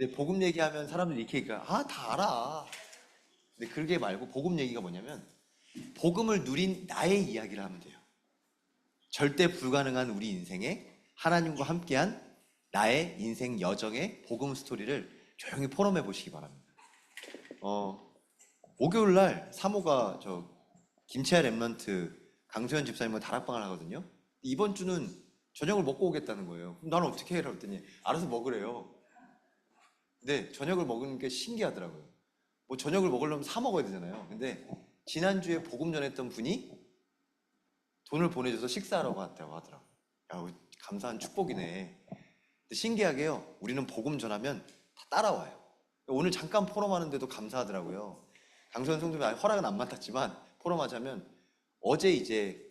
근데 복음 얘기하면 사람들이 이렇게 얘기해요. 아, 다 알아. 근데 그게 말고 복음 얘기가 뭐냐면 복음을 누린 나의 이야기를 하면 돼요. 절대 불가능한 우리 인생에 하나님과 함께한 나의 인생 여정의 복음 스토리를 조용히 포럼해 보시기 바랍니다. 목요일 날 사모가 저 김채아 랩런트 강소연 집사님과 다락방을 하거든요. 이번 주는 저녁을 먹고 오겠다는 거예요. 그럼 나는 어떻게 해라 그랬더니 알아서 먹으래요. 근데 저녁을 먹는 게 신기하더라고요. 뭐 저녁을 먹으려면 사 먹어야 되잖아요. 근데 지난주에 복음 전했던 분이 돈을 보내줘서 식사하라고 하더라고요. 야, 감사한 축복이네. 근데 신기하게요. 우리는 복음 전하면 다 따라와요. 오늘 잠깐 포럼하는데도 감사하더라고요. 강소연 성도님 허락은 안 맡았지만 포럼하자면 어제 이제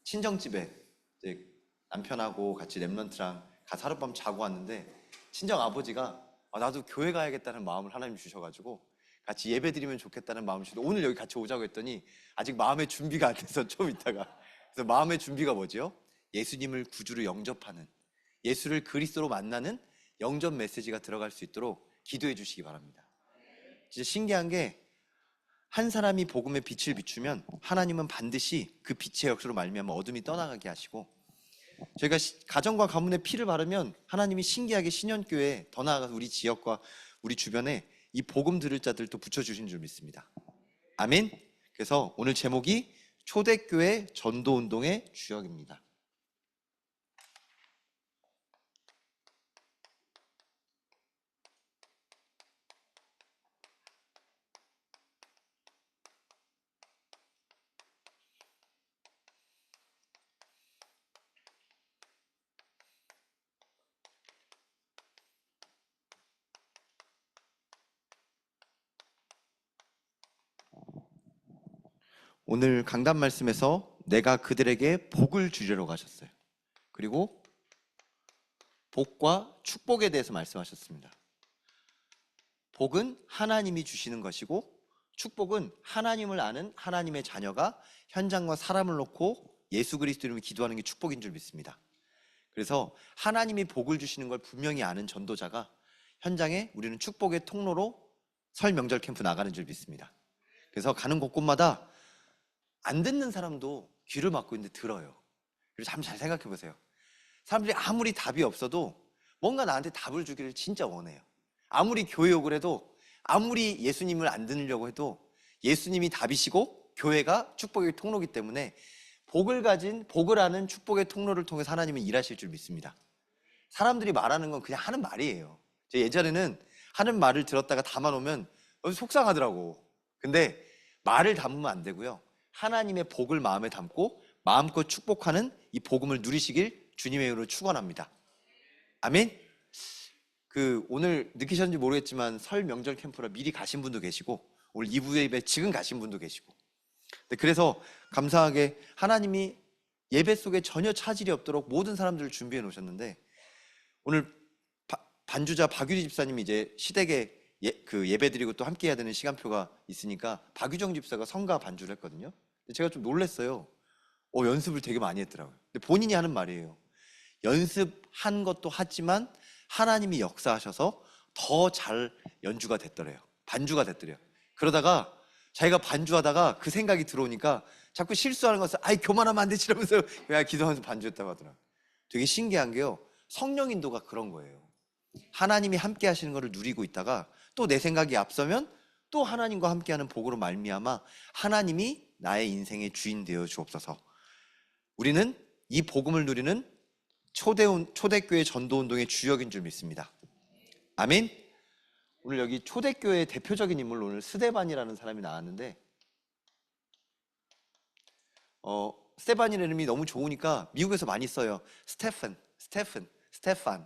친정집에 이제 남편하고 같이 랩런트랑 가서 하룻밤 자고 왔는데 친정 아버지가 나도 교회 가야겠다는 마음을 하나님 주셔가지고 같이 예배 드리면 좋겠다는 마음을 주셔서 오늘 여기 같이 오자고 했더니 아직 마음의 준비가 안 돼서 좀 이따가. 그래서 마음의 준비가 뭐지요? 예수님을 구주로 영접하는, 예수를 그리스도로 만나는 영접 메시지가 들어갈 수 있도록 기도해 주시기 바랍니다. 진짜 신기한 게 한 사람이 복음의 빛을 비추면 하나님은 반드시 그 빛의 역사로 말미암아 어둠이 떠나가게 하시고, 저희가 가정과 가문에 피를 바르면 하나님이 신기하게 신현교회 더 나아가서 우리 지역과 우리 주변에 이 복음 들을 자들도 붙여주신 줄 믿습니다. 아멘. 그래서 오늘 제목이 초대교회 전도운동의 주역입니다. 오늘 강단 말씀에서 내가 그들에게 복을 주려고 하셨어요. 그리고 복과 축복에 대해서 말씀하셨습니다. 복은 하나님이 주시는 것이고 축복은 하나님을 아는 하나님의 자녀가 현장과 사람을 놓고 예수 그리스도 이름으로 기도하는 게 축복인 줄 믿습니다. 그래서 하나님이 복을 주시는 걸 분명히 아는 전도자가 현장에 우리는 축복의 통로로 설 명절 캠프 나가는 줄 믿습니다. 그래서 가는 곳곳마다 안 듣는 사람도 귀를 막고 있는데 들어요. 그리고 잘 생각해 보세요. 사람들이 아무리 답이 없어도 뭔가 나한테 답을 주기를 진짜 원해요. 아무리 교육을 해도, 아무리 예수님을 안 듣으려고 해도 예수님이 답이시고 교회가 축복의 통로이기 때문에 복을 아는 축복의 통로를 통해서 하나님은 일하실 줄 믿습니다. 사람들이 말하는 건 그냥 하는 말이에요. 제 예전에는 하는 말을 들었다가 담아놓으면 속상하더라고. 근데 말을 담으면 안 되고요. 하나님의 복을 마음에 담고 마음껏 축복하는 이 복음을 누리시길 주님의 이름으로 축원합니다. 아멘. 오늘 느끼셨는지 모르겠지만 설 명절 캠프라 미리 가신 분도 계시고 오늘 2부 예배 지금 가신 분도 계시고, 그래서 감사하게 하나님이 예배 속에 전혀 차질이 없도록 모든 사람들을 준비해 놓으셨는데, 오늘 반주자 박유리 집사님이 이제 시댁에 예배 드리고 또 함께 해야 되는 시간표가 있으니까 박유정 집사가 성가 반주를 했거든요. 제가 좀 놀랐어요. 연습을 되게 많이 했더라고요. 근데 본인이 하는 말이에요. 연습한 것도 하지만 하나님이 역사하셔서 더 잘 연주가 됐더래요. 반주가 됐더래요. 그러다가 자기가 반주하다가 그 생각이 들어오니까 자꾸 실수하는 것을 교만하면 안 되지 이러면서 그냥 기도하면서 반주했다고 하더라고요. 되게 신기한 게요, 성령 인도가 그런 거예요. 하나님이 함께 하시는 것을 누리고 있다가 또 내 생각이 앞서면 또 하나님과 함께하는 복으로 말미암아 하나님이 나의 인생의 주인 되어 주옵소서. 우리는 이 복음을 누리는 초대교회 전도운동의 주역인 줄 믿습니다. 아멘. 오늘 여기 초대교회의 대표적인 인물, 오늘 스데반이라는 사람이 나왔는데, 스데반이라는 이름이 너무 좋으니까 미국에서 많이 써요. 스테판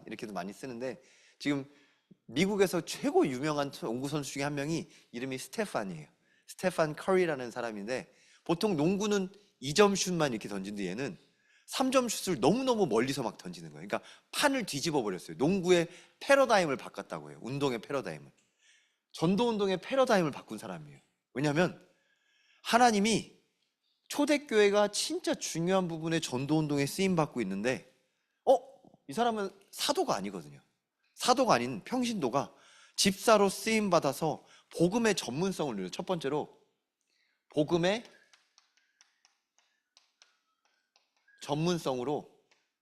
이렇게도 많이 쓰는데, 지금 미국에서 최고 유명한 농구 선수 중에 한 명이 이름이 스테판이에요. 스테판 커리라는 사람인데, 보통 농구는 2점 슛만 이렇게 던지는데 얘는 3점 슛을 너무너무 멀리서 막 던지는 거예요. 그러니까 판을 뒤집어 버렸어요. 농구의 패러다임을 바꿨다고 해요. 운동의 패러다임을. 전도운동의 패러다임을 바꾼 사람이에요. 왜냐하면 하나님이 초대교회가 진짜 중요한 부분에 전도운동에 쓰임받고 있는데 이 사람은 사도가 아니거든요. 사도가 아닌 평신도가 집사로 쓰임 받아서 복음의 전문성을 누려요. 첫 번째로 복음의 전문성으로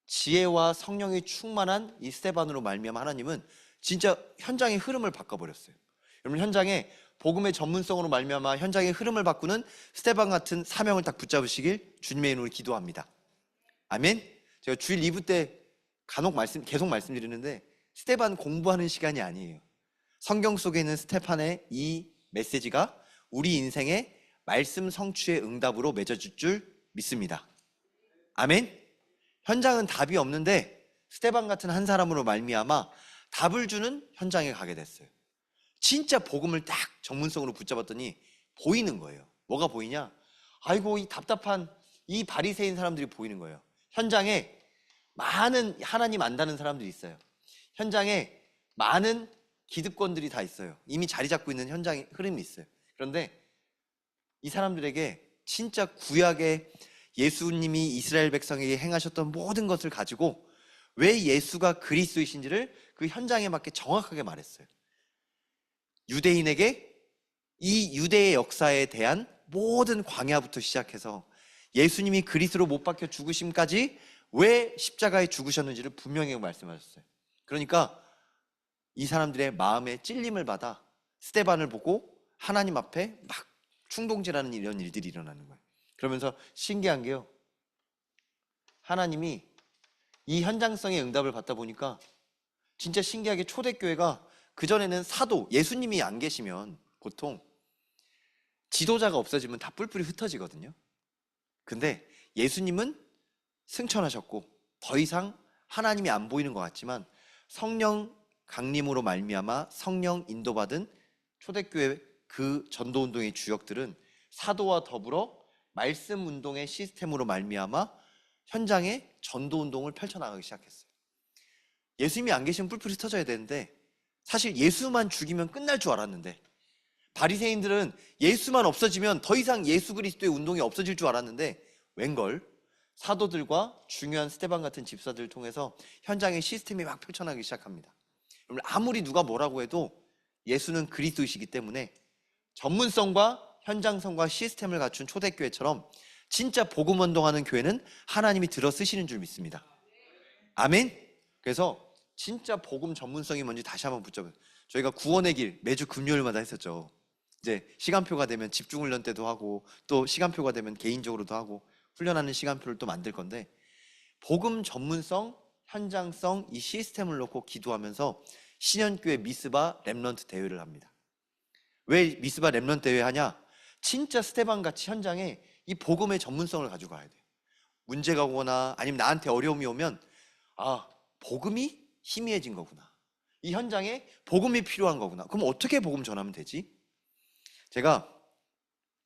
지혜와 성령이 충만한 이 스데반으로 말미암아 하나님은 진짜 현장의 흐름을 바꿔버렸어요. 여러분, 현장에 복음의 전문성으로 말미암아 현장의 흐름을 바꾸는 스데반 같은 사명을 딱 붙잡으시길 주님의 이름으로 기도합니다. 아멘. 제가 주일 2부 때 계속 말씀드리는데 스데반 공부하는 시간이 아니에요. 성경 속에 있는 스데반의 이 메시지가 우리 인생의 말씀 성취의 응답으로 맺어질 줄 믿습니다. 아멘. 현장은 답이 없는데 스데반 같은 한 사람으로 말미암아 답을 주는 현장에 가게 됐어요. 진짜 복음을 딱 전문성으로 붙잡았더니 보이는 거예요. 뭐가 보이냐? 아이고, 이 답답한 이 바리새인 사람들이 보이는 거예요. 현장에 많은 하나님 안다는 사람들이 있어요. 현장에 많은 기득권들이 다 있어요. 이미 자리 잡고 있는 현장의 흐름이 있어요. 그런데 이 사람들에게 진짜 구약의 예수님이 이스라엘 백성에게 행하셨던 모든 것을 가지고 왜 예수가 그리스도이신지를 그 현장에 맞게 정확하게 말했어요. 유대인에게 이 유대의 역사에 대한 모든 광야부터 시작해서 예수님이 그리스도로 못 박혀 죽으심까지 왜 십자가에 죽으셨는지를 분명히 말씀하셨어요. 그러니까 이 사람들의 마음에 찔림을 받아 스데반을 보고 하나님 앞에 막 충동질하는 이런 일들이 일어나는 거예요. 그러면서 신기한 게요, 하나님이 이 현장성의 응답을 받다 보니까 진짜 신기하게 초대교회가 그전에는 사도, 예수님이 안 계시면 보통 지도자가 없어지면 다 뿔뿔이 흩어지거든요. 근데 예수님은 승천하셨고 더 이상 하나님이 안 보이는 것 같지만 성령 강림으로 말미암아 성령 인도받은 초대교회 그 전도운동의 주역들은 사도와 더불어 말씀 운동의 시스템으로 말미암아 현장에 전도운동을 펼쳐나가기 시작했어요. 예수님이 안 계시면 뿔뿔이 흩어져야 되는데 사실 예수만 죽이면 끝날 줄 알았는데, 바리새인들은 예수만 없어지면 더 이상 예수 그리스도의 운동이 없어질 줄 알았는데 웬걸 사도들과 중요한 스데반 같은 집사들을 통해서 현장의 시스템이 막 펼쳐나가기 시작합니다. 여러분, 아무리 누가 뭐라고 해도 예수는 그리스도이시기 때문에 전문성과 현장성과 시스템을 갖춘 초대교회처럼 진짜 복음 운동하는 교회는 하나님이 들어 쓰시는 줄 믿습니다. 아멘. 그래서 진짜 복음 전문성이 뭔지 다시 한번 붙잡아요. 저희가 구원의 길 매주 금요일마다 했었죠. 이제 시간표가 되면 집중훈련 때도 하고 또 시간표가 되면 개인적으로도 하고 훈련하는 시간표를 또 만들 건데, 복음 전문성, 현장성 이 시스템을 놓고 기도하면서 신현교회 미스바 렘넌트 대회를 합니다. 왜 미스바 렘넌트 대회 하냐? 진짜 스데반 같이 현장에 이 복음의 전문성을 가지고 가야 돼요. 문제가 오거나 아니면 나한테 어려움이 오면 복음이 희미해진 거구나, 이 현장에 복음이 필요한 거구나. 그럼 어떻게 복음 전하면 되지? 제가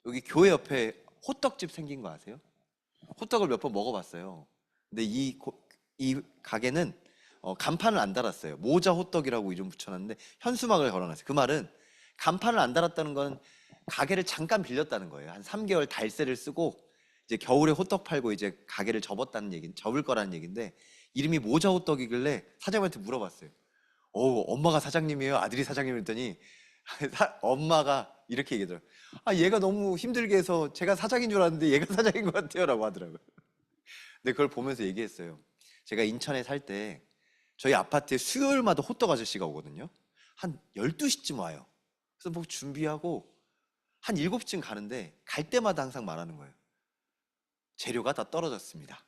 여기 교회 옆에 호떡집 생긴 거 아세요? 호떡을 몇 번 먹어봤어요. 근데 이 가게는 간판을 안 달았어요. 모자 호떡이라고 이름 붙여놨는데 현수막을 걸어놨어요. 그 말은 간판을 안 달았다는 건 가게를 잠깐 빌렸다는 거예요. 한 3개월 달세를 쓰고 이제 겨울에 호떡 팔고 이제 가게를 접을 거라는 얘기인데, 이름이 모자 호떡이길래 사장님한테 물어봤어요. 엄마가 사장님이에요? 아들이 사장님? 했더니 엄마가 이렇게 얘기하더라고요. 얘가 너무 힘들게 해서 제가 사장인 줄 알았는데 얘가 사장인 것 같아요 라고 하더라고요. 근데 그걸 보면서 얘기했어요. 제가 인천에 살 때 저희 아파트에 수요일마다 호떡 아저씨가 오거든요. 한 12시쯤 와요. 그래서 뭐 준비하고 한 7시쯤 가는데 갈 때마다 항상 말하는 거예요. 재료가 다 떨어졌습니다.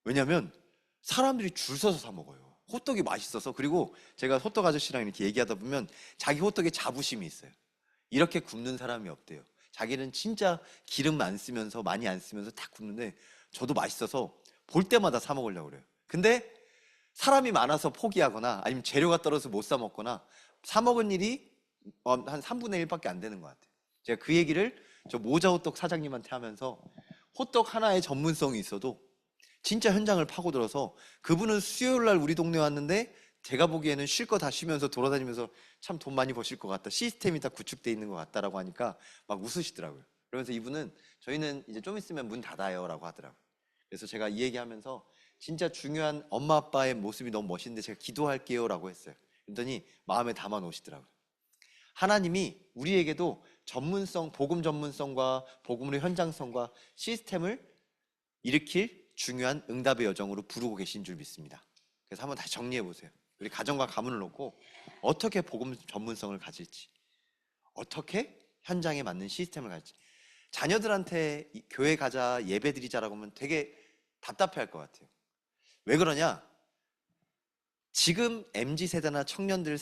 왜냐면 사람들이 줄 서서 사 먹어요. 호떡이 맛있어서. 그리고 제가 호떡 아저씨랑 이렇게 얘기하다 보면 자기 호떡에 자부심이 있어요. 이렇게 굽는 사람이 없대요. 자기는 진짜 기름 안 쓰면서 많이 안 쓰면서 딱 굽는데 저도 맛있어서 볼 때마다 사 먹으려고 그래요. 근데 사람이 많아서 포기하거나 아니면 재료가 떨어져서 못 사 먹거나 사 먹은 일이 한 3분의 1밖에 안 되는 것 같아요. 제가 그 얘기를 저 모자 호떡 사장님한테 하면서 호떡 하나의 전문성이 있어도 진짜 현장을 파고들어서, 그분은 수요일 날 우리 동네 왔는데 제가 보기에는 쉴 거 다 쉬면서 돌아다니면서 참 돈 많이 버실 것 같다, 시스템이 다 구축돼 있는 것 같다라고 하니까 막 웃으시더라고요. 그러면서 이분은 저희는 이제 좀 있으면 문 닫아요 라고 하더라고요. 그래서 제가 이 얘기하면서 진짜 중요한 엄마 아빠의 모습이 너무 멋있는데 제가 기도할게요 라고 했어요. 그랬더니 마음에 담아 놓으시더라고요. 하나님이 우리에게도 전문성, 복음 전문성과 복음의 현장성과 시스템을 일으킬 중요한 응답의 여정으로 부르고 계신 줄 믿습니다. 그래서 한번 다시 정리해 보세요. 우리 가정과 가문을 놓고 어떻게 복음 전문성을 가질지, 어떻게 현장에 맞는 시스템을 가질지. 자녀들한테 교회 가자, 예배 드리자라고 하면 되게 답답해 할 것 같아요. 왜 그러냐? 지금 MZ세대나 청년들은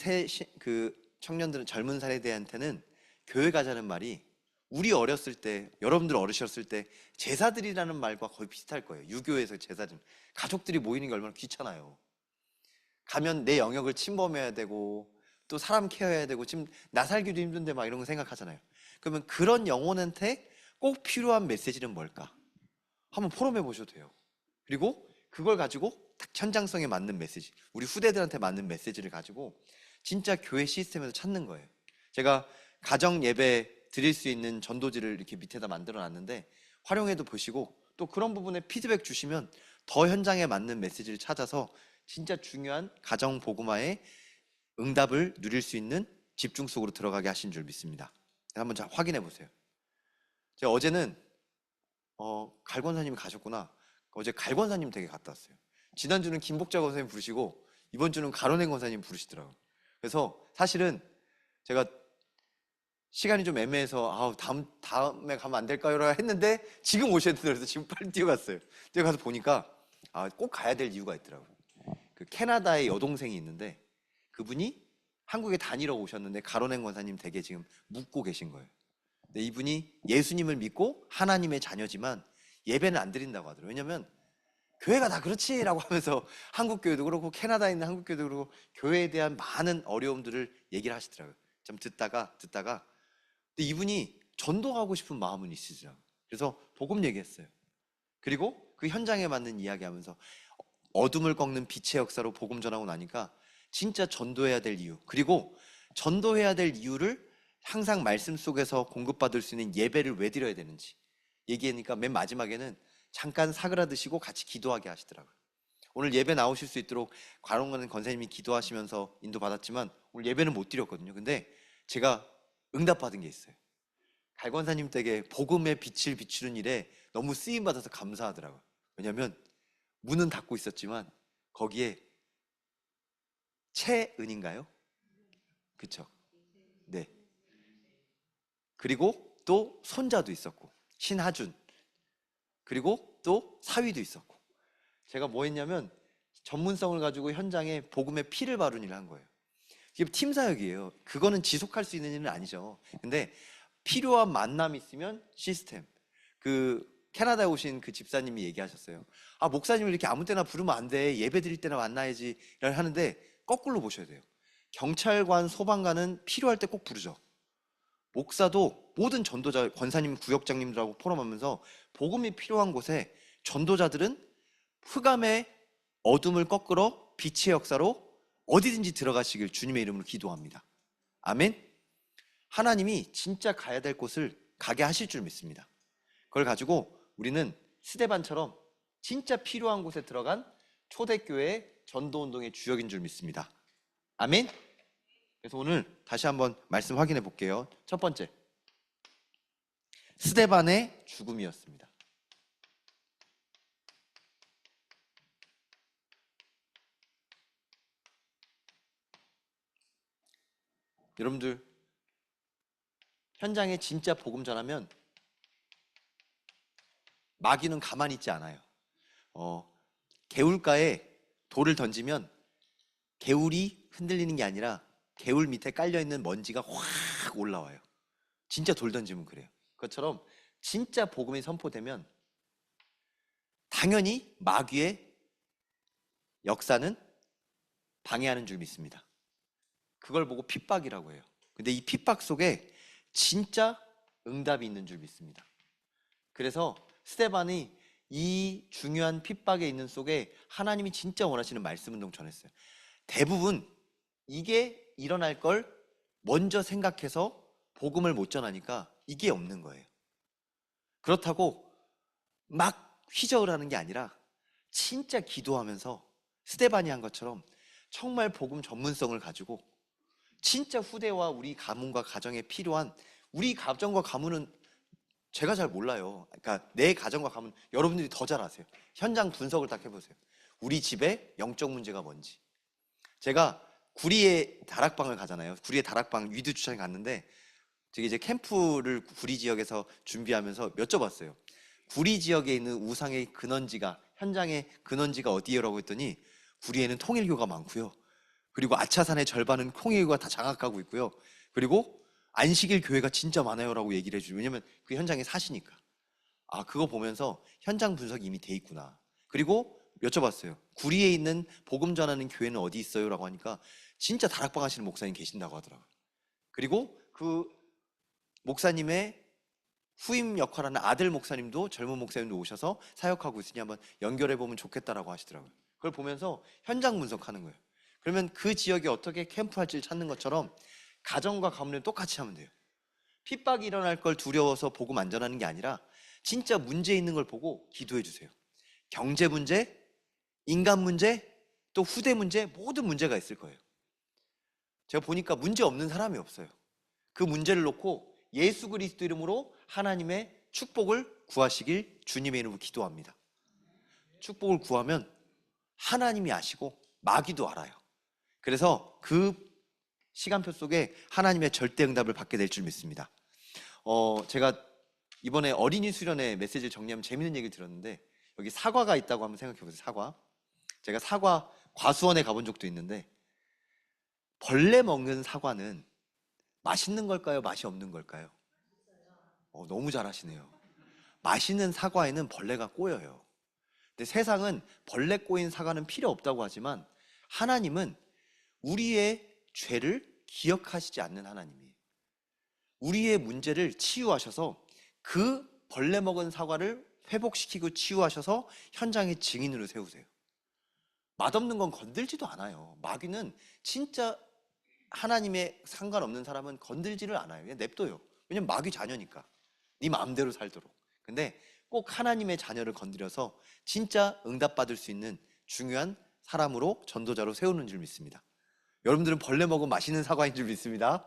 젊은 세대한테는 교회 가자는 말이 우리 어렸을 때, 여러분들 어르셨을 때 제사드리라는 말과 거의 비슷할 거예요. 유교에서 제사드림. 가족들이 모이는 게 얼마나 귀찮아요. 가면 내 영역을 침범해야 되고 또 사람 케어해야 되고 지금 나 살기도 힘든데 막 이런 거 생각하잖아요. 그러면 그런 영혼한테 꼭 필요한 메시지는 뭘까? 한번 포럼해 보셔도 돼요. 그리고 그걸 가지고 딱 현장성에 맞는 메시지, 우리 후대들한테 맞는 메시지를 가지고 진짜 교회 시스템에서 찾는 거예요. 제가 가정 예배 드릴 수 있는 전도지를 이렇게 밑에다 만들어 놨는데 활용해도 보시고 또 그런 부분에 피드백 주시면 더 현장에 맞는 메시지를 찾아서 진짜 중요한 가정 복음화의 응답을 누릴 수 있는 집중 속으로 들어가게 하신 줄 믿습니다. 한번 확인해 보세요. 제가 어제는 갈권사님이 가셨구나. 어제 갈권사님 댁에 갔다 왔어요. 지난주는 김복자 권사님 부르시고 이번 주는 가론행 권사님 부르시더라고요. 그래서 사실은 제가 시간이 좀 애매해서 다음에 가면 안 될까요? 했는데 지금 오셔야 된다 그래서 지금 빨리 뛰어갔어요. 뛰어가서 보니까 꼭 가야 될 이유가 있더라고요. 그 캐나다에 여동생이 있는데 그분이 한국에 다니러 오셨는데 가론행 권사님 댁에 지금 묵고 계신 거예요. 근데 이분이 예수님을 믿고 하나님의 자녀지만 예배는 안 드린다고 하더라고요. 왜냐면 교회가 다 그렇지라고 하면서 한국 교회도 그렇고 캐나다에 있는 한국 교회도 그렇고 교회에 대한 많은 어려움들을 얘기를 하시더라고요. 좀 듣다가 근데 이분이 전도하고 싶은 마음은 있으시더라고요. 그래서 복음 얘기했어요. 그리고 그 현장에 맞는 이야기하면서 어둠을 꺾는 빛의 역사로 복음 전하고 나니까 진짜 전도해야 될 이유, 그리고 전도해야 될 이유를 항상 말씀 속에서 공급받을 수 있는 예배를 왜 드려야 되는지 얘기하니까 맨 마지막에는 잠깐 사그라드시고 같이 기도하게 하시더라고요. 오늘 예배 나오실 수 있도록 과론가는 권사님이 기도하시면서 인도받았지만 오늘 예배는 못 드렸거든요. 근데 제가 응답받은 게 있어요. 갈권사님 댁에 복음의 빛을 비추는 일에 너무 쓰임받아서 감사하더라고요. 왜냐하면 문은 닫고 있었지만 거기에 채은인가요? 그쵸? 네. 그리고 또 손자도 있었고 신하준, 그리고 또 사위도 있었고, 제가 뭐 했냐면 전문성을 가지고 현장에 복음의 피를 바르는 일을 한 거예요. 이게 팀 사역이에요. 그거는 지속할 수 있는 일은 아니죠. 근데 필요한 만남이 있으면 시스템. 그 캐나다에 오신 그 집사님이 얘기하셨어요. 목사님을 이렇게 아무 때나 부르면 안 돼. 예배 드릴 때나 만나야지. 하는데 거꾸로 보셔야 돼요. 경찰관, 소방관은 필요할 때 꼭 부르죠. 목사도 모든 전도자, 권사님, 구역장님들하고 포럼하면서 복음이 필요한 곳에 전도자들은 흑암의 어둠을 꺾으러 빛의 역사로 어디든지 들어가시길 주님의 이름으로 기도합니다. 아멘. 하나님이 진짜 가야 될 곳을 가게 하실 줄 믿습니다. 그걸 가지고 우리는 스데반처럼 진짜 필요한 곳에 들어간 초대교회의 전도운동의 주역인 줄 믿습니다. 아멘. 그래서 오늘 다시 한번 말씀 확인해 볼게요. 첫 번째, 스데반의 죽음이었습니다. 여러분들 현장에 진짜 복음 전하면 마귀는 가만히 있지 않아요. 개울가에 돌을 던지면 개울이 흔들리는 게 아니라 개울 밑에 깔려있는 먼지가 확 올라와요. 진짜 돌 던지면 그래요. 그것처럼 진짜 복음이 선포되면 당연히 마귀의 역사는 방해하는 줄 믿습니다. 그걸 보고 핍박이라고 해요. 근데 이 핍박 속에 진짜 응답이 있는 줄 믿습니다. 그래서 스데반이 이 중요한 핍박에 있는 속에 하나님이 진짜 원하시는 말씀 운동 전했어요. 대부분 이게 일어날 걸 먼저 생각해서 복음을 못 전하니까 이게 없는 거예요. 그렇다고 막 휘저으라는 게 아니라 진짜 기도하면서 스데반이 한 것처럼 정말 복음 전문성을 가지고 진짜 후대와 우리 가문과 가정에 필요한, 우리 가정과 가문은 제가 잘 몰라요. 그러니까 내 가정과 가문 여러분들이 더 잘 아세요. 현장 분석을 딱 해보세요. 우리 집에 영적 문제가 뭔지. 제가 구리에 다락방을 가잖아요. 구리에 다락방 위드 주차장에 갔는데 저기 이제 캠프를 구리 지역에서 준비하면서 여쭤봤어요. 구리 지역에 있는 우상의 근원지가, 현장의 근원지가 어디예요라고 했더니 구리에는 통일교가 많고요. 그리고 아차산의 절반은 통일교가 다 장악하고 있고요. 그리고 안식일 교회가 진짜 많아요라고 얘기를 해주죠. 왜냐면 그 현장에 사시니까. 아, 그거 보면서 현장 분석이 이미 돼 있구나. 그리고 여쭤봤어요. 구리에 있는 복음 전하는 교회는 어디 있어요? 라고 하니까 진짜 다락방 하시는 목사님 계신다고 하더라고요. 그리고 그 목사님의 후임 역할하는 아들 목사님도, 젊은 목사님도 오셔서 사역하고 있으니 한번 연결해 보면 좋겠다라고 하시더라고요. 그걸 보면서 현장 분석하는 거예요. 그러면 그 지역에 어떻게 캠프할지를 찾는 것처럼 가정과 가문을 똑같이 하면 돼요. 핍박이 일어날 걸 두려워서 복음 안 전하는 게 아니라 진짜 문제 있는 걸 보고 기도해 주세요. 경제 문제, 인간 문제, 또 후대 문제, 모든 문제가 있을 거예요. 제가 보니까 문제 없는 사람이 없어요. 그 문제를 놓고 예수 그리스도 이름으로 하나님의 축복을 구하시길 주님의 이름으로 기도합니다. 축복을 구하면 하나님이 아시고 마귀도 알아요. 그래서 그 시간표 속에 하나님의 절대 응답을 받게 될 줄 믿습니다. 제가 이번에 어린이 수련회 메시지를 정리하면 재밌는 얘기를 들었는데, 여기 사과가 있다고 한번 생각해 보세요. 사과. 제가 사과 과수원에 가본 적도 있는데, 벌레 먹는 사과는 맛있는 걸까요? 맛이 없는 걸까요? 너무 잘하시네요. 맛있는 사과에는 벌레가 꼬여요. 근데 세상은 벌레 꼬인 사과는 필요 없다고 하지만 하나님은 우리의 죄를 기억하시지 않는 하나님이에요. 우리의 문제를 치유하셔서 그 벌레 먹은 사과를 회복시키고 치유하셔서 현장의 증인으로 세우세요. 맛없는 건 건들지도 않아요. 마귀는 진짜 하나님의 상관없는 사람은 건들지를 않아요. 그냥 냅둬요. 왜냐면 마귀 자녀니까. 네 마음대로 살도록. 근데 꼭 하나님의 자녀를 건드려서 진짜 응답받을 수 있는 중요한 사람으로, 전도자로 세우는 줄 믿습니다. 여러분들은 벌레 먹은 맛있는 사과인 줄 믿습니다.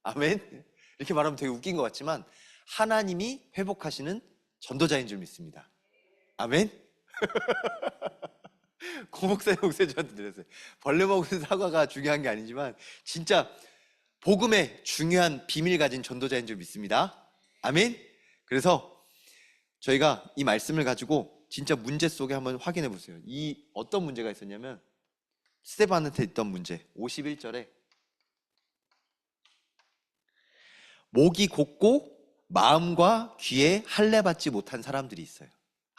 아멘. 이렇게 말하면 되게 웃긴 것 같지만 하나님이 회복하시는 전도자인 줄 믿습니다. 아멘. 고목사님 목사님 저한테 드렸어요. 벌레 먹은 사과가 중요한 게 아니지만 진짜 복음의 중요한 비밀 가진 전도자인 줄 믿습니다. 아멘. 그래서 저희가 이 말씀을 가지고 진짜 문제 속에 한번 확인해 보세요. 이 어떤 문제가 있었냐면 스데반한테 있던 문제. 51절에 목이 곧고 마음과 귀에 할례 받지 못한 사람들이 있어요.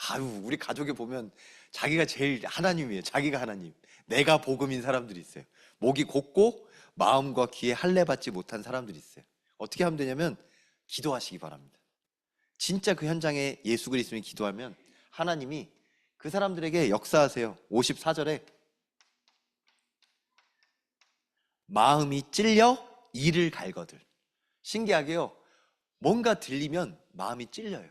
아유, 우리 가족에 보면 자기가 제일 하나님이에요. 자기가 하나님. 내가 복음인 사람들이 있어요. 목이 곧고 마음과 귀에 할례 받지 못한 사람들이 있어요. 어떻게 하면 되냐면 기도하시기 바랍니다. 진짜 그 현장에 예수 그리스도를 기도하면 하나님이 그 사람들에게 역사하세요. 54절에 마음이 찔려 이를 갈거들. 신기하게요. 뭔가 들리면 마음이 찔려요.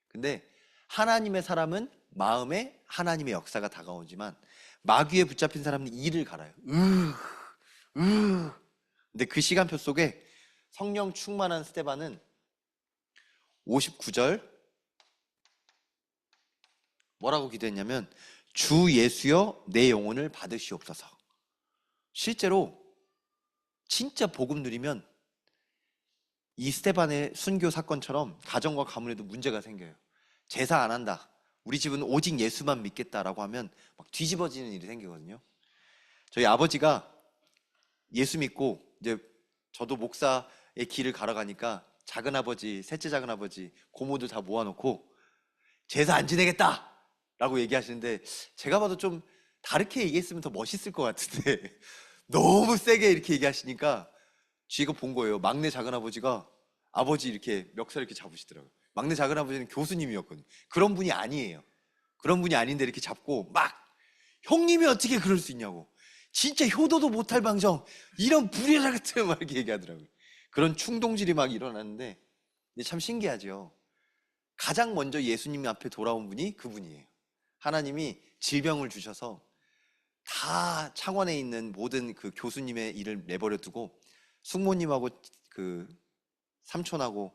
근데 하나님의 사람은 마음에 하나님의 역사가 다가오지만 마귀에 붙잡힌 사람은 이를 갈아요. 근데 그 시간표 속에 성령 충만한 스데반은 59절 뭐라고 기도했냐면 주 예수여 내 영혼을 받으시옵소서. 실제로 진짜 복음 누리면 이 스데반의 순교 사건처럼 가정과 가문에도 문제가 생겨요. 제사 안 한다, 우리 집은 오직 예수만 믿겠다라고 하면 막 뒤집어지는 일이 생기거든요. 저희 아버지가 예수 믿고 이제 저도 목사의 길을 갈아가니까 작은아버지, 셋째 작은아버지, 고모들 다 모아놓고 제사 안 지내겠다 라고 얘기하시는데 제가 봐도 좀 다르게 얘기했으면 더 멋있을 것 같은데 너무 세게 이렇게 얘기하시니까 쥐가 본 거예요. 막내 작은아버지가 아버지 이렇게 멱살 이렇게 잡으시더라고요. 막내 작은아버지는 교수님이었거든요. 그런 분이 아니에요. 그런 분이 아닌데 이렇게 잡고 막 형님이 어떻게 그럴 수 있냐고, 진짜 효도도 못할 방정 이런 불효자 같은 막 이렇게 얘기하더라고요. 그런 충동질이 막 일어났는데 참 신기하죠. 가장 먼저 예수님 앞에 돌아온 분이 그분이에요. 하나님이 질병을 주셔서 다 창원에 있는 모든 그 교수님의 일을 내버려 두고 숙모님하고 그 삼촌하고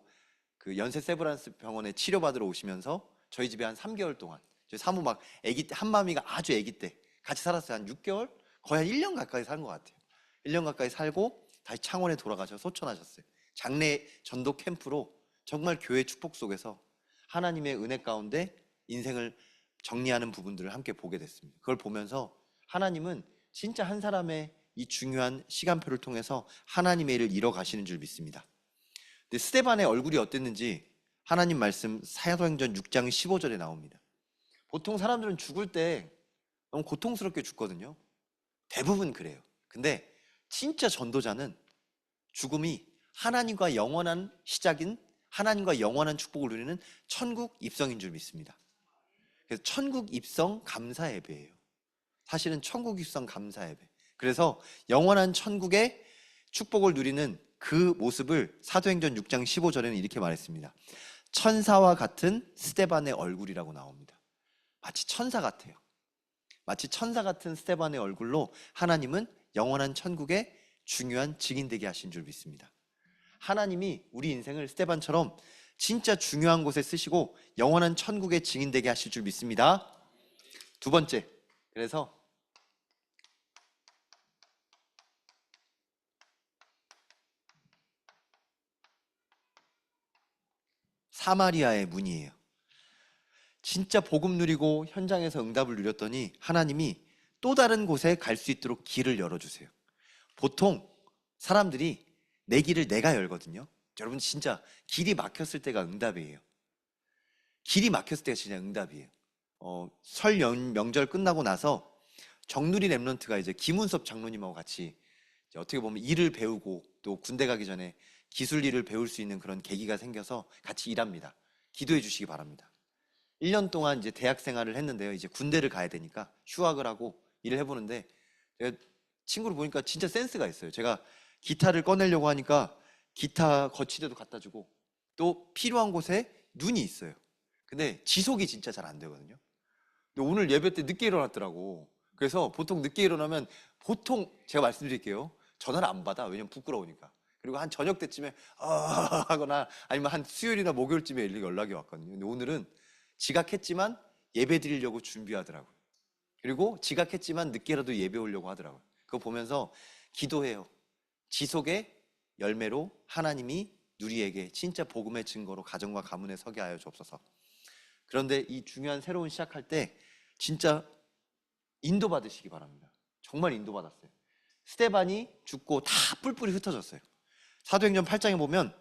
그 연세 세브란스 병원에 치료받으러 오시면서 저희 집에 한 3개월 동안 저희 사모 막 아기 때 한마미가 아주 아기 때 같이 살았어요. 한 6개월? 거의 한 1년 가까이 산 것 같아요. 1년 가까이 살고 다시 창원에 돌아가셔서 소천하셨어요. 장례 전도 캠프로 정말 교회 축복 속에서 하나님의 은혜 가운데 인생을 정리하는 부분들을 함께 보게 됐습니다. 그걸 보면서 하나님은 진짜 한 사람의 이 중요한 시간표를 통해서 하나님의 일을 이뤄 가시는 줄 믿습니다. 근데 스데반의 얼굴이 어땠는지 하나님 말씀 사도행전 6장 15절에 나옵니다. 보통 사람들은 죽을 때 너무 고통스럽게 죽거든요. 대부분 그래요. 근데 진짜 전도자는 죽음이 하나님과 영원한 시작인 하나님과 영원한 축복을 누리는 천국 입성인 줄 믿습니다. 그래서 천국 입성 감사 예배예요. 사실은 천국 입성 감사 예배. 그래서 영원한 천국의 축복을 누리는 그 모습을 사도행전 6장 15절에는 이렇게 말했습니다. 천사와 같은 스데반의 얼굴이라고 나옵니다. 마치 천사 같아요. 마치 천사 같은 스데반의 얼굴로 하나님은 영원한 천국의 중요한 증인되게 하신 줄 믿습니다. 하나님이 우리 인생을 스데반처럼 진짜 중요한 곳에 쓰시고 영원한 천국의 증인되게 하실 줄 믿습니다. 두 번째, 그래서 사마리아의 문이에요. 진짜 복음 누리고 현장에서 응답을 누렸더니 하나님이 또 다른 곳에 갈 수 있도록 길을 열어주세요. 보통 사람들이 내 길을 내가 열거든요. 여러분 진짜 길이 막혔을 때가 응답이에요. 길이 막혔을 때가 진짜 응답이에요. 설 명절 끝나고 나서 정누리 랩런트가 이제 김은섭 장로님하고 같이 이제 어떻게 보면 일을 배우고 또 군대 가기 전에 기술 일을 배울 수 있는 그런 계기가 생겨서 같이 일합니다. 기도해 주시기 바랍니다. 1년 동안 이제 대학 생활을 했는데요. 이제 군대를 가야 되니까 휴학을 하고 일을 해보는데 제가 친구를 보니까 진짜 센스가 있어요. 제가 기타를 꺼내려고 하니까 기타 거치대도 갖다 주고 또 필요한 곳에 눈이 있어요. 근데 지속이 진짜 잘 안 되거든요. 근데 오늘 예배 때 늦게 일어났더라고. 그래서 보통 늦게 일어나면 보통 제가 말씀드릴게요. 전화를 안 받아. 왜냐면 부끄러우니까. 그리고 한 저녁 때쯤에 하거나 아니면 한 수요일이나 목요일쯤에 연락이 왔거든요. 근데 오늘은 지각했지만 예배 드리려고 준비하더라고요. 그리고 지각했지만 늦게라도 예배 오려고 하더라고요. 그거 보면서 기도해요. 지속의 열매로 하나님이 누리에게 진짜 복음의 증거로 가정과 가문에 서게 하여 주옵소서. 그런데 이 중요한 새로운 시작할 때 진짜 인도받으시기 바랍니다. 정말 인도받았어요. 스데반이 죽고 다 뿔뿔이 흩어졌어요. 사도행전 8장에 보면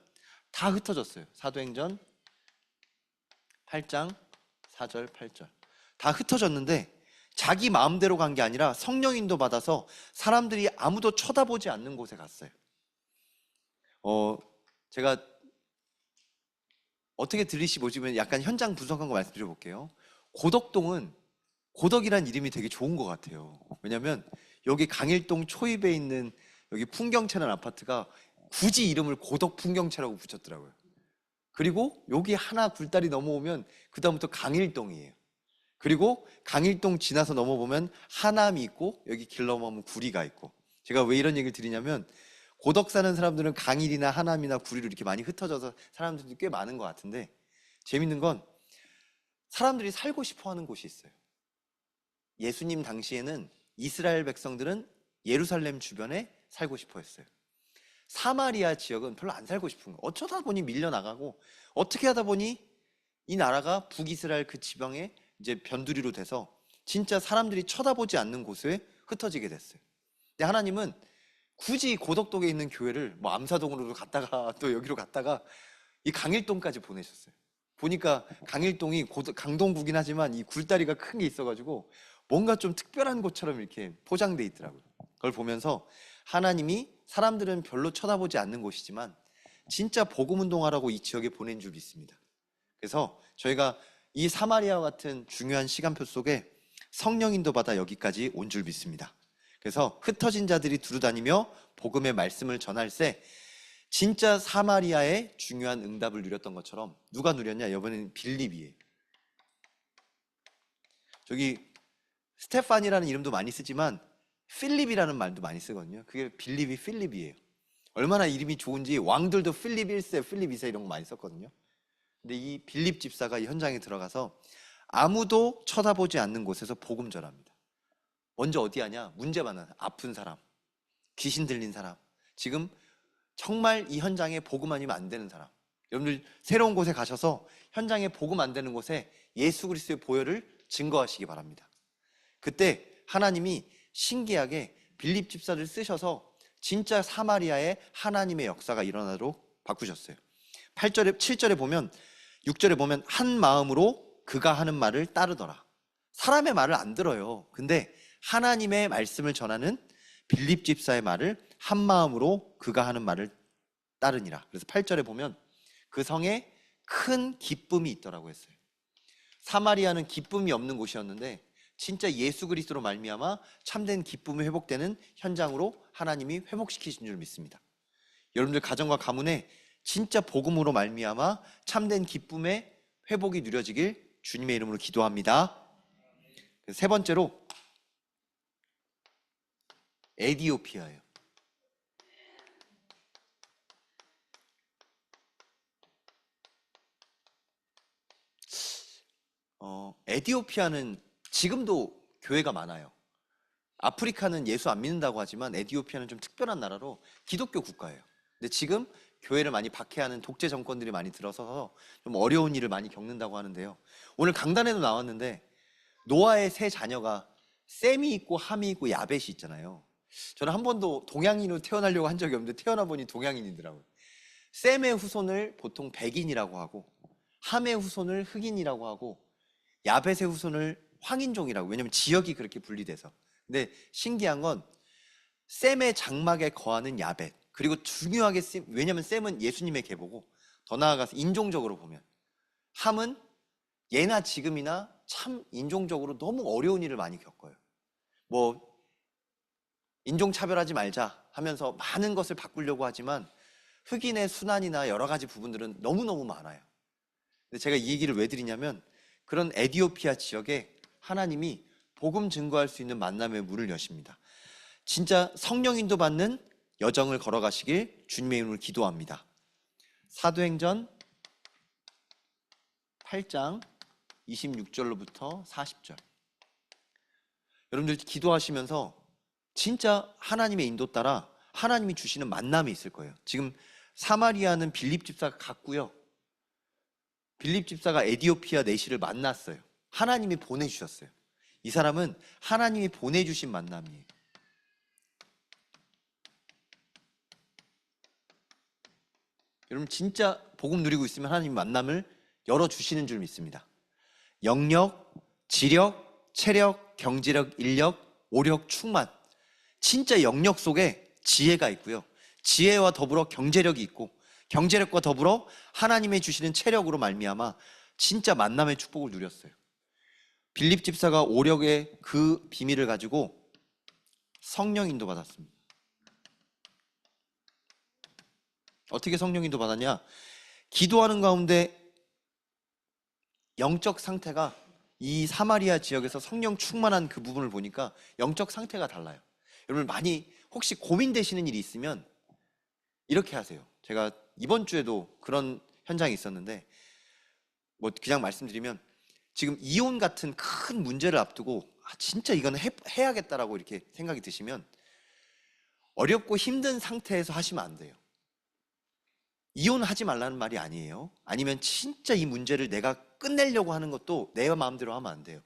다 흩어졌어요. 사도행전 8장 4절 8절 다 흩어졌는데 자기 마음대로 간 게 아니라 성령 인도 받아서 사람들이 아무도 쳐다보지 않는 곳에 갔어요. 제가 어떻게 들리시보시면 약간 현장 분석한 거 말씀드려 볼게요. 고덕동은 고덕이란 이름이 되게 좋은 것 같아요. 왜냐면 여기 강일동 초입에 있는 여기 풍경채라는 아파트가 굳이 이름을 고덕 풍경채라고 붙였더라고요. 그리고 여기 하나 굴다리 넘어오면 그 다음부터 강일동이에요. 그리고 강일동 지나서 넘어보면 하남이 있고 여기 길 넘어오면 구리가 있고. 제가 왜 이런 얘기를 드리냐면 고덕 사는 사람들은 강일이나 하남이나 구리로 이렇게 많이 흩어져서 사람들이 꽤 많은 것 같은데 재밌는 건 사람들이 살고 싶어 하는 곳이 있어요. 예수님 당시에는 이스라엘 백성들은 예루살렘 주변에 살고 싶어 했어요. 사마리아 지역은 별로 안 살고 싶은 거예요. 어쩌다 보니 밀려나가고 어떻게 하다 보니 이 나라가 북이스라엘 그 지방에 이제 변두리로 돼서 진짜 사람들이 쳐다보지 않는 곳에 흩어지게 됐어요. 근데 하나님은 굳이 고덕동에 있는 교회를 뭐 암사동으로 갔다가 또 여기로 갔다가 이 강일동까지 보내셨어요. 보니까 강일동이 강동구긴 하지만 이 굴다리가 큰 게 있어가지고 뭔가 좀 특별한 곳처럼 이렇게 포장돼 있더라고요. 그걸 보면서 하나님이 사람들은 별로 쳐다보지 않는 곳이지만 진짜 복음 운동하라고 이 지역에 보낸 줄 믿습니다. 그래서 저희가 이 사마리아와 같은 중요한 시간표 속에 성령 인도 받아 여기까지 온 줄 믿습니다. 그래서 흩어진 자들이 두루다니며 복음의 말씀을 전할세 진짜 사마리아의 중요한 응답을 누렸던 것처럼 누가 누렸냐? 이번에는 빌립이에요. 저기 스테판이라는 이름도 많이 쓰지만 필립이라는 말도 많이 쓰거든요. 그게 빌립이 필립이에요. 얼마나 이름이 좋은지 왕들도 필립 1세, 필립 2세 이런 거 많이 썼거든요. 근데 이 빌립 집사가 이 현장에 들어가서 아무도 쳐다보지 않는 곳에서 복음 전합니다. 먼저 어디 하냐? 문제 많은 아픈 사람, 귀신 들린 사람, 지금 정말 이 현장에 복음 아니면 안 되는 사람. 여러분들 새로운 곳에 가셔서 현장에 복음 안 되는 곳에 예수 그리스도의 보혈을 증거하시기 바랍니다. 그때 하나님이 신기하게 빌립 집사를 쓰셔서 진짜 사마리아에 하나님의 역사가 일어나도록 바꾸셨어요. 8절에 7절에 보면 6절에 보면 한 마음으로 그가 하는 말을 따르더라. 사람의 말을 안 들어요. 근데 하나님의 말씀을 전하는 빌립 집사의 말을 한 마음으로 그가 하는 말을 따르니라. 그래서 8절에 보면 그 성에 큰 기쁨이 있더라고 했어요. 사마리아는 기쁨이 없는 곳이었는데 진짜 예수 그리스도로 말미암아 참된 기쁨이 회복되는 현장으로 하나님이 회복시키신 줄 믿습니다. 여러분들 가정과 가문에 진짜 복음으로 말미암아 참된 기쁨의 회복이 누려지길 주님의 이름으로 기도합니다. 세 번째로 에디오피아예요. 에디오피아는 지금도 교회가 많아요. 아프리카는 예수 안 믿는다고 하지만 에디오피아는 좀 특별한 나라로 기독교 국가예요. 근데 지금 교회를 많이 박해하는 독재 정권들이 많이 들어서서 좀 어려운 일을 많이 겪는다고 하는데요. 오늘 강단에도 나왔는데 노아의 세 자녀가 셈이 있고 함이 있고 야벳이 있잖아요. 저는 한 번도 동양인으로 태어나려고 한 적이 없는데 태어나 보니 동양인이더라고요. 셈의 후손을 보통 백인이라고 하고 함의 후손을 흑인이라고 하고 야벳의 후손을 황인종이라고, 왜냐면 지역이 그렇게 분리돼서. 근데 신기한 건 셈의 장막에 거하는 야벳, 그리고 중요하게 왜냐면 셈은 예수님의 계보고 더 나아가서 인종적으로 보면 함은 예나 지금이나 참 인종적으로 너무 어려운 일을 많이 겪어요. 뭐 인종차별하지 말자 하면서 많은 것을 바꾸려고 하지만 흑인의 순환이나 여러 가지 부분들은 너무너무 많아요. 근데 제가 이 얘기를 왜 드리냐면 그런 에디오피아 지역에 하나님이 복음 증거할 수 있는 만남의 문을 여십니다. 진짜 성령 인도 받는 여정을 걸어가시길 주님의 이름으로 기도합니다. 사도행전 8장 26절로부터 40절. 여러분들 기도하시면서 진짜 하나님의 인도 따라 하나님이 주시는 만남이 있을 거예요. 지금 사마리아는 빌립 집사가 갔고요. 빌립 집사가 에디오피아 내시를 만났어요. 하나님이 보내주셨어요. 이 사람은 하나님이 보내주신 만남이에요. 여러분 진짜 복음 누리고 있으면 하나님 만남을 열어주시는 줄 믿습니다. 영력, 지력, 체력, 경제력, 인력, 오력, 충만. 진짜 영력 속에 지혜가 있고요. 지혜와 더불어 경제력이 있고 경제력과 더불어 하나님의 주시는 체력으로 말미암아 진짜 만남의 축복을 누렸어요. 빌립 집사가 오력의 그 비밀을 가지고 성령 인도 받았습니다. 어떻게 성령 인도 받았냐? 기도하는 가운데 영적 상태가 이 사마리아 지역에서 성령 충만한 그 부분을 보니까 영적 상태가 달라요. 여러분 많이 혹시 고민되시는 일이 있으면 이렇게 하세요. 제가 이번 주에도 그런 현장이 있었는데 뭐 그냥 말씀드리면 지금 이혼 같은 큰 문제를 앞두고 진짜 이건 해야겠다라고 이렇게 생각이 드시면 어렵고 힘든 상태에서 하시면 안 돼요. 이혼하지 말라는 말이 아니에요. 아니면 진짜 이 문제를 내가 끝내려고 하는 것도 내 마음대로 하면 안 돼요.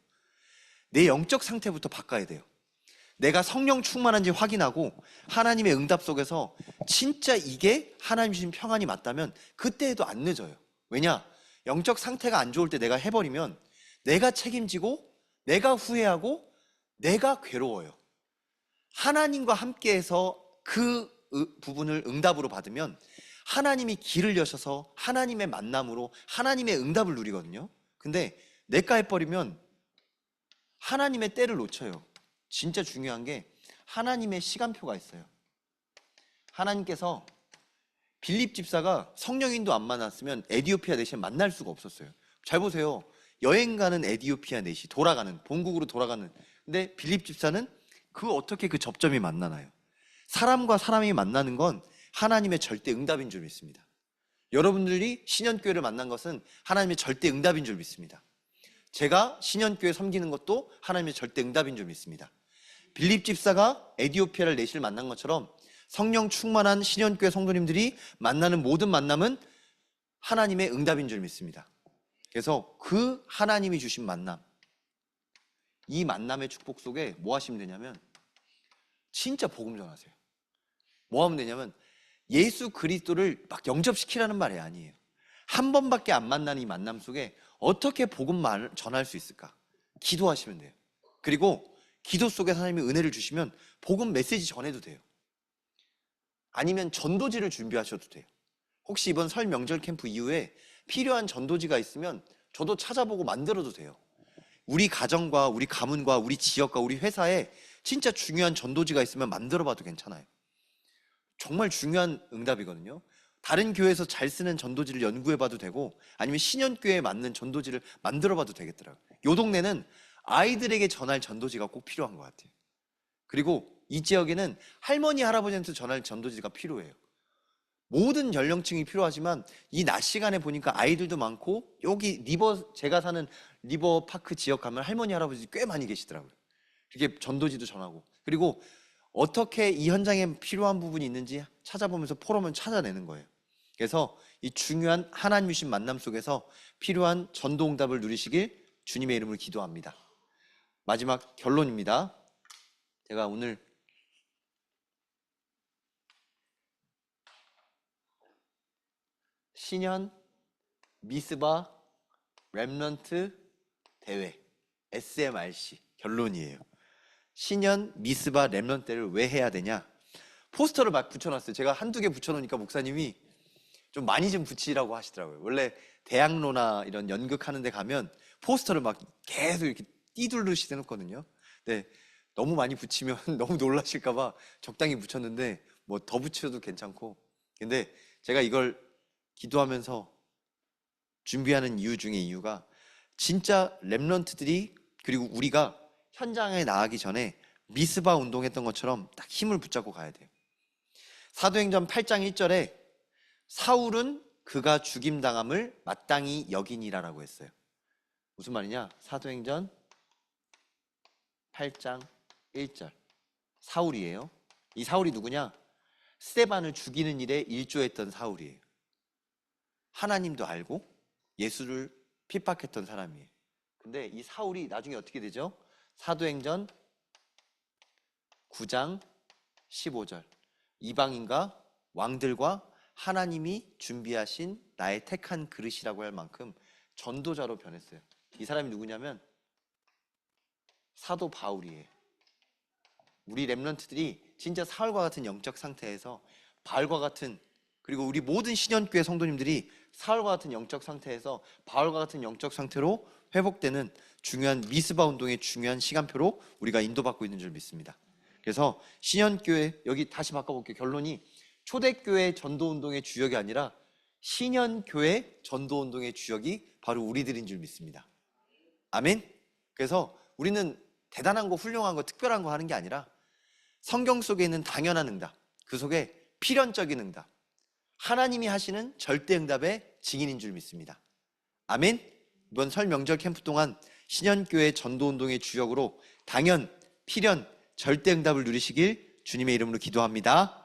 내 영적 상태부터 바꿔야 돼요. 내가 성령 충만한지 확인하고 하나님의 응답 속에서 진짜 이게 하나님 주신 평안이 맞다면 그때 해도 안 늦어요. 왜냐? 영적 상태가 안 좋을 때 내가 해버리면 내가 책임지고 내가 후회하고 내가 괴로워요. 하나님과 함께해서 그 부분을 응답으로 받으면 하나님이 길을 여셔서 하나님의 만남으로 하나님의 응답을 누리거든요. 근데 내가 해버리면 하나님의 때를 놓쳐요. 진짜 중요한 게 하나님의 시간표가 있어요. 하나님께서 빌립 집사가 성령인도 안 만났으면 에디오피아 내시에 만날 수가 없었어요. 잘 보세요. 여행 가는 에디오피아 내시, 돌아가는 본국으로 돌아가는 근데 빌립 집사는 어떻게 그 접점이 만나나요? 사람과 사람이 만나는 건 하나님의 절대 응답인 줄 믿습니다. 여러분들이 신현교회를 만난 것은 하나님의 절대 응답인 줄 믿습니다. 제가 신현교회 섬기는 것도 하나님의 절대 응답인 줄 믿습니다. 빌립 집사가 에디오피아를 내시를 만난 것처럼 성령 충만한 신현교회 성도님들이 만나는 모든 만남은 하나님의 응답인 줄 믿습니다. 그래서 그 하나님이 주신 만남, 이 만남의 축복 속에 뭐 하시면 되냐면 진짜 복음 전하세요. 뭐 하면 되냐면 예수 그리스도를 막 영접시키라는 말이 아니에요. 한 번밖에 안 만나는 이 만남 속에 어떻게 복음 전할 수 있을까? 기도하시면 돼요. 그리고 기도 속에 하나님이 은혜를 주시면 복음 메시지 전해도 돼요. 아니면 전도지를 준비하셔도 돼요. 혹시 이번 설 명절 캠프 이후에 필요한 전도지가 있으면 저도 찾아보고 만들어도 돼요. 우리 가정과 우리 가문과 우리 지역과 우리 회사에 진짜 중요한 전도지가 있으면 만들어봐도 괜찮아요. 정말 중요한 응답이거든요. 다른 교회에서 잘 쓰는 전도지를 연구해봐도 되고 아니면 신현교회에 맞는 전도지를 만들어봐도 되겠더라고요. 요 동네는 아이들에게 전할 전도지가 꼭 필요한 것 같아요. 그리고 이 지역에는 할머니, 할아버지한테 전할 전도지가 필요해요. 모든 연령층이 필요하지만 이 낮 시간에 보니까 아이들도 많고 여기 제가 사는 리버파크 지역 가면 할머니, 할아버지 꽤 많이 계시더라고요. 이렇게 전도지도 전하고 그리고 어떻게 이 현장에 필요한 부분이 있는지 찾아보면서 포럼을 찾아내는 거예요. 그래서 이 중요한 하나님 주신 만남 속에서 필요한 전도 응답을 누리시길 주님의 이름으로 기도합니다. 마지막 결론입니다. 제가 오늘 신현 미스바 렘넌트 대회 SMRC 결론이에요. 신현 미스바 렘넌트를 왜 해야 되냐? 포스터를 막 붙여놨어요. 제가 한두 개 붙여놓으니까 목사님이 좀 많이 좀 붙이라고 하시더라고요. 원래 대학로나 이런 연극하는 데 가면 포스터를 막 계속 이렇게 띠둘르시 해놓거든요. 근데 너무 많이 붙이면 너무 놀라실까봐 적당히 붙였는데 뭐 더 붙여도 괜찮고. 근데 제가 이걸 기도하면서 준비하는 이유 중에 이유가 진짜 렘넌트들이 그리고 우리가 현장에 나가기 전에 미스바 운동했던 것처럼 딱 힘을 붙잡고 가야 돼요. 사도행전 8장 1절에 사울은 그가 죽임당함을 마땅히 여기니라라고 했어요. 무슨 말이냐? 사도행전 8장 1절 사울이에요. 이 사울이 누구냐? 스데반을 죽이는 일에 일조했던 사울이에요. 하나님도 알고 예수를 핍박했던 사람이에요. 근데 이 사울이 나중에 어떻게 되죠? 사도행전 9장 15절 이방인과 왕들과 하나님이 준비하신 나의 택한 그릇이라고 할 만큼 전도자로 변했어요. 이 사람이 누구냐면 사도 바울이에요. 우리 렘넌트들이 진짜 사울과 같은 영적 상태에서 바울과 같은 그리고 우리 모든 신현교회 성도님들이 사울과 같은 영적 상태에서 바울과 같은 영적 상태로 회복되는 중요한 미스바 운동의 중요한 시간표로 우리가 인도받고 있는 줄 믿습니다. 그래서 신현교회 여기 다시 바꿔볼게요. 결론이 초대교회 전도운동의 주역이 아니라 신현교회 전도운동의 주역이 바로 우리들인 줄 믿습니다. 아멘? 그래서 우리는 대단한 거, 훌륭한 거, 특별한 거 하는 게 아니라 성경 속에 있는 당연한 응답, 그 속에 필연적인 응답, 하나님이 하시는 절대 응답의 증인인 줄 믿습니다. 아멘? 이번 설 명절 캠프 동안 신현교회 전도운동의 주역으로 당연, 필연, 절대 응답을 누리시길 주님의 이름으로 기도합니다.